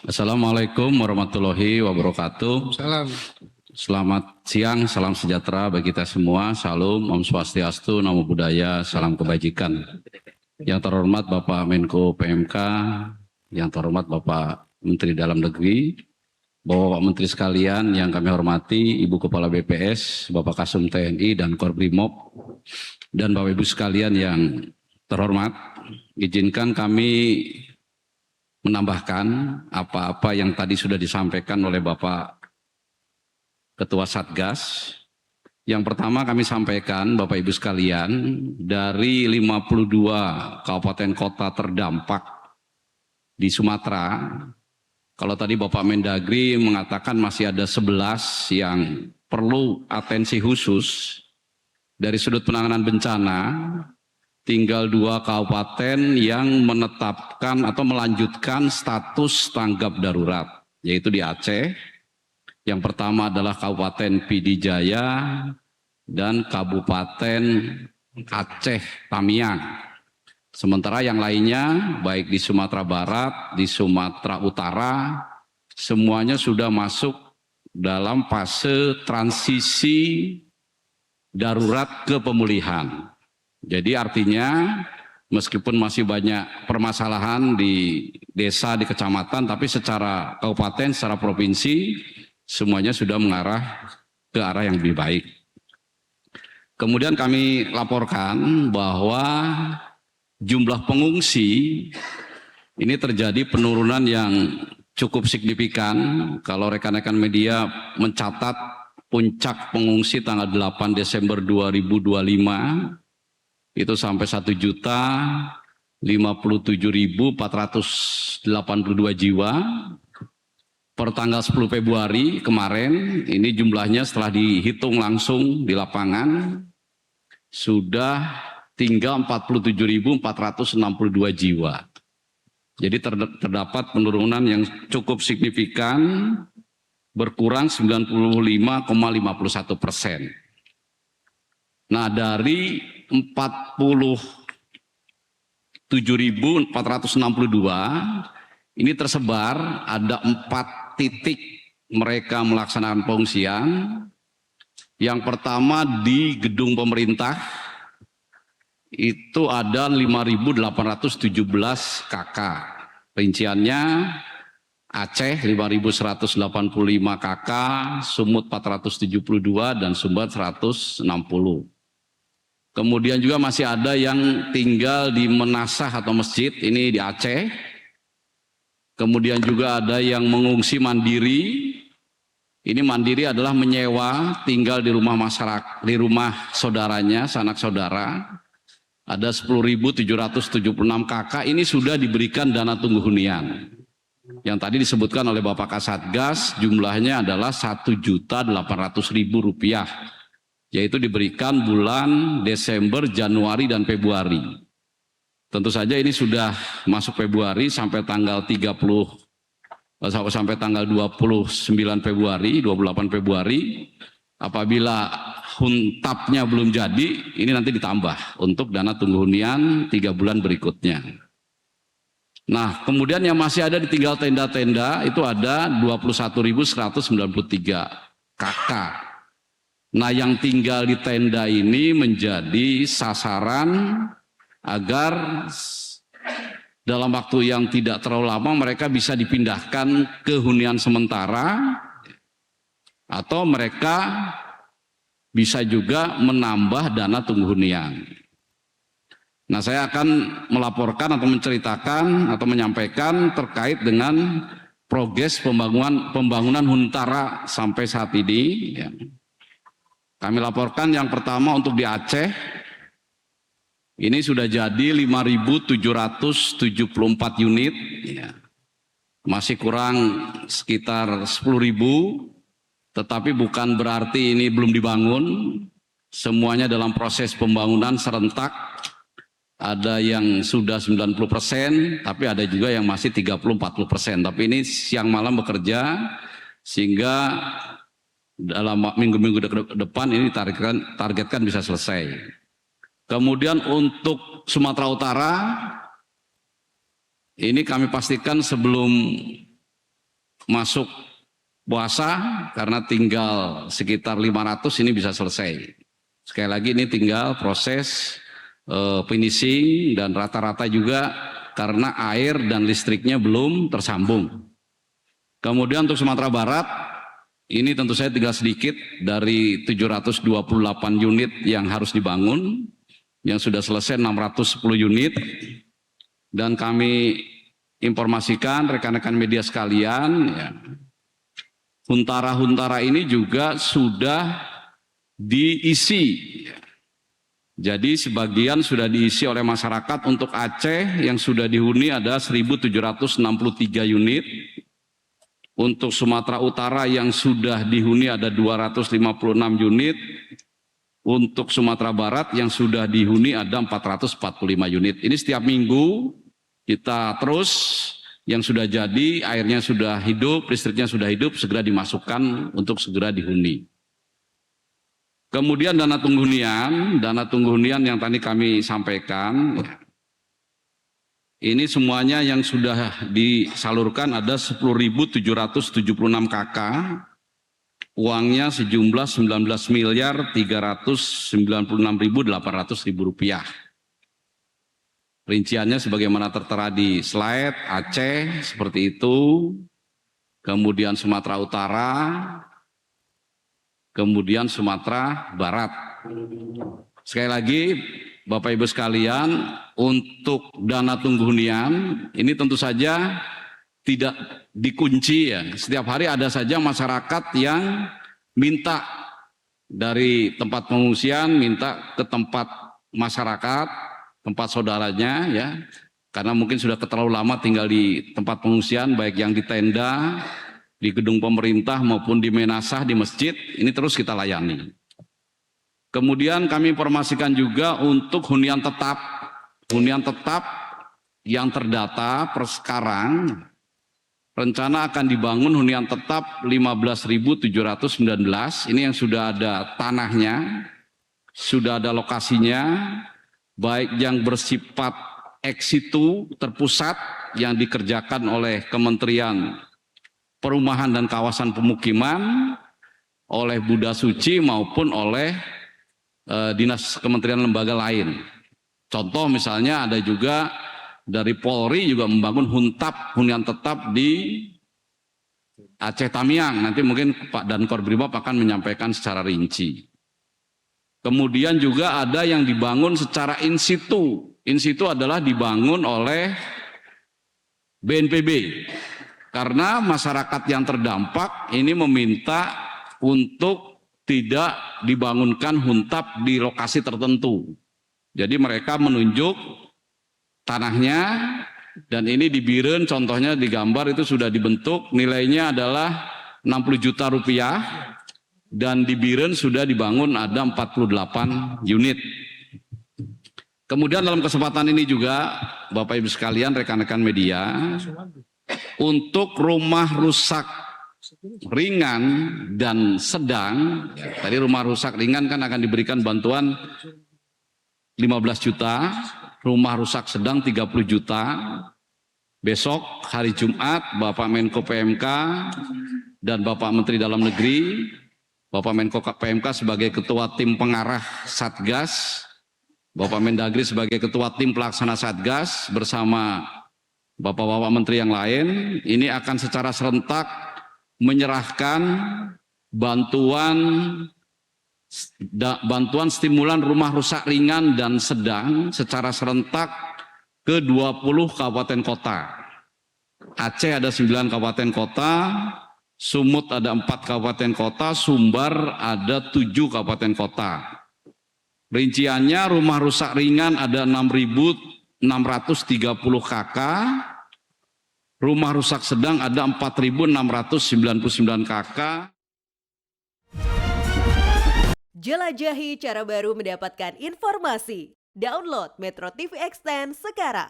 Assalamualaikum warahmatullahi wabarakatuh. Salam. Selamat siang, salam sejahtera bagi kita semua. Salam, Om Swastiastu, Namo Buddhaya, salam kebajikan. Yang terhormat Bapak Menko PMK, yang terhormat Bapak Menteri Dalam Negeri, Bapak Menteri sekalian yang kami hormati, Ibu Kepala BPS, Bapak Kasum TNI dan Korbrimob, dan Bapak Ibu sekalian yang terhormat, izinkan kami menambahkan apa-apa yang tadi sudah disampaikan oleh Bapak Ketua Satgas. Yang pertama kami sampaikan Bapak Ibu sekalian, dari 52 kabupaten kota terdampak di Sumatera, kalau tadi Bapak Mendagri mengatakan masih ada 11 yang perlu atensi khusus dari sudut penanganan bencana, tinggal 2 kabupaten yang menetapkan atau melanjutkan status tanggap darurat, yaitu di Aceh. Yang pertama adalah Kabupaten Pidi Jaya dan Kabupaten Aceh Tamiang. Sementara yang lainnya, baik di Sumatera Barat, di Sumatera Utara, semuanya sudah masuk dalam fase transisi darurat ke pemulihan. Jadi artinya meskipun masih banyak permasalahan di desa, di kecamatan, tapi secara kabupaten, secara provinsi, semuanya sudah mengarah ke arah yang lebih baik. Kemudian kami laporkan bahwa jumlah pengungsi ini terjadi penurunan yang cukup signifikan. Kalau rekan-rekan media mencatat puncak pengungsi tanggal 8 Desember 2025, itu sampai 1.057.482 jiwa. Per tanggal 10 Februari kemarin, ini jumlahnya setelah dihitung langsung di lapangan, sudah tinggal 47.462 jiwa. Jadi terdapat penurunan yang cukup signifikan, berkurang 95,51%. Nah, dari 47.462 ini tersebar ada 4 titik mereka melaksanakan pengungsian. Yang pertama di gedung pemerintah itu ada 5.817 KK. Rinciannya Aceh 5.185 KK, Sumut 472 dan Sumbar 160. Kemudian juga masih ada yang tinggal di menasah atau masjid, ini di Aceh. Kemudian juga ada yang mengungsi mandiri. Ini mandiri adalah menyewa, tinggal di rumah masyarakat, di rumah saudaranya, sanak saudara. Ada 10.776 KK, ini sudah diberikan dana tunggu hunian. Yang tadi disebutkan oleh Bapak Kasatgas, jumlahnya adalah Rp1.800.000, yaitu diberikan bulan Desember, Januari, dan Februari. Tentu saja ini sudah masuk Februari sampai tanggal 29 Februari, 28 Februari. Apabila huntapnya belum jadi, ini nanti ditambah untuk dana tunggu hunian 3 bulan berikutnya. Nah, kemudian yang masih ada di tinggal tenda-tenda itu ada 21.193 KK. Nah, yang tinggal di tenda ini menjadi sasaran agar dalam waktu yang tidak terlalu lama mereka bisa dipindahkan ke hunian sementara, atau mereka bisa juga menambah dana tunggu hunian. Nah, saya akan melaporkan atau menceritakan atau menyampaikan terkait dengan progres pembangunan Huntara sampai saat ini. Kami laporkan yang pertama untuk di Aceh, ini sudah jadi 5.774 unit, masih kurang sekitar 10.000, tetapi bukan berarti ini belum dibangun. Semuanya dalam proses pembangunan serentak. Ada yang sudah 90%, tapi ada juga yang masih 30-40%. Tapi ini siang malam bekerja, sehingga dalam minggu-minggu depan ini targetkan bisa selesai. Kemudian untuk Sumatera Utara, ini kami pastikan sebelum masuk puasa karena tinggal sekitar 500 ini bisa selesai. Sekali lagi ini tinggal proses finishing dan rata-rata juga karena air dan listriknya belum tersambung. Kemudian untuk Sumatera Barat ini tentu saja tinggal sedikit dari 728 unit yang harus dibangun, yang sudah selesai 610 unit, dan kami informasikan rekan-rekan media sekalian, ya, huntara-huntara ini juga sudah diisi. Jadi sebagian sudah diisi oleh masyarakat. Untuk Aceh yang sudah dihuni ada 1.763 unit. Untuk Sumatera Utara yang sudah dihuni ada 256 unit. Untuk Sumatera Barat yang sudah dihuni ada 445 unit. Ini setiap minggu kita terus yang sudah jadi, airnya sudah hidup, listriknya sudah hidup, segera dimasukkan untuk segera dihuni. Kemudian dana tunggu hunian yang tadi kami sampaikan, ini semuanya yang sudah disalurkan ada 10.776 KK, uangnya sejumlah 19.396.800.000 rupiah. Rinciannya sebagaimana tertera di slide, Aceh seperti itu, kemudian Sumatera Utara, kemudian Sumatera Barat. Sekali lagi, Bapak Ibu sekalian, untuk dana tunggu hunian ini tentu saja tidak dikunci ya. Setiap hari ada saja masyarakat yang minta dari tempat pengungsian, minta ke tempat masyarakat, tempat saudaranya ya. Karena mungkin sudah terlalu lama tinggal di tempat pengungsian, baik yang di tenda, di gedung pemerintah maupun di menasah, di masjid, ini terus kita layani. Kemudian kami informasikan juga untuk hunian tetap yang terdata per sekarang, rencana akan dibangun hunian tetap 15.719, ini yang sudah ada tanahnya, sudah ada lokasinya, baik yang bersifat ex situ terpusat yang dikerjakan oleh Kementerian Perumahan dan Kawasan Pemukiman, oleh Buddha Suci maupun oleh dinas kementerian lembaga lain. Contoh misalnya ada juga dari Polri juga membangun hunian tetap di Aceh Tamiang. Nanti mungkin Pak Dankor Brimob akan menyampaikan secara rinci. Kemudian juga ada yang dibangun secara in situ. In situ adalah dibangun oleh BNPB. Karena masyarakat yang terdampak ini meminta untuk tidak dibangunkan huntap di lokasi tertentu. Jadi mereka menunjuk tanahnya, dan ini di Biren contohnya di gambar itu sudah dibentuk, nilainya adalah 60 juta rupiah, dan di Biren sudah dibangun ada 48 unit. Kemudian dalam kesempatan ini juga Bapak Ibu sekalian, rekan-rekan media, untuk rumah rusak ringan dan sedang, tadi rumah rusak ringan kan akan diberikan bantuan 15 juta, rumah rusak sedang 30 juta. Besok hari Jumat Bapak Menko PMK dan Bapak Menteri Dalam Negeri, Bapak Menko PMK sebagai ketua tim pengarah Satgas, Bapak Mendagri sebagai ketua tim pelaksana Satgas bersama Bapak-Bapak Menteri yang lain, ini akan secara serentak menyerahkan bantuan stimulan rumah rusak ringan dan sedang secara serentak ke 20 kabupaten kota. Aceh ada 9 kabupaten kota, Sumut ada 4 kabupaten kota, Sumbar ada 7 kabupaten kota. Rinciannya rumah rusak ringan ada 6.630 KK, rumah rusak sedang ada 4.699 KK. Jelajahi cara baru mendapatkan informasi. Download Metro TV Extend sekarang.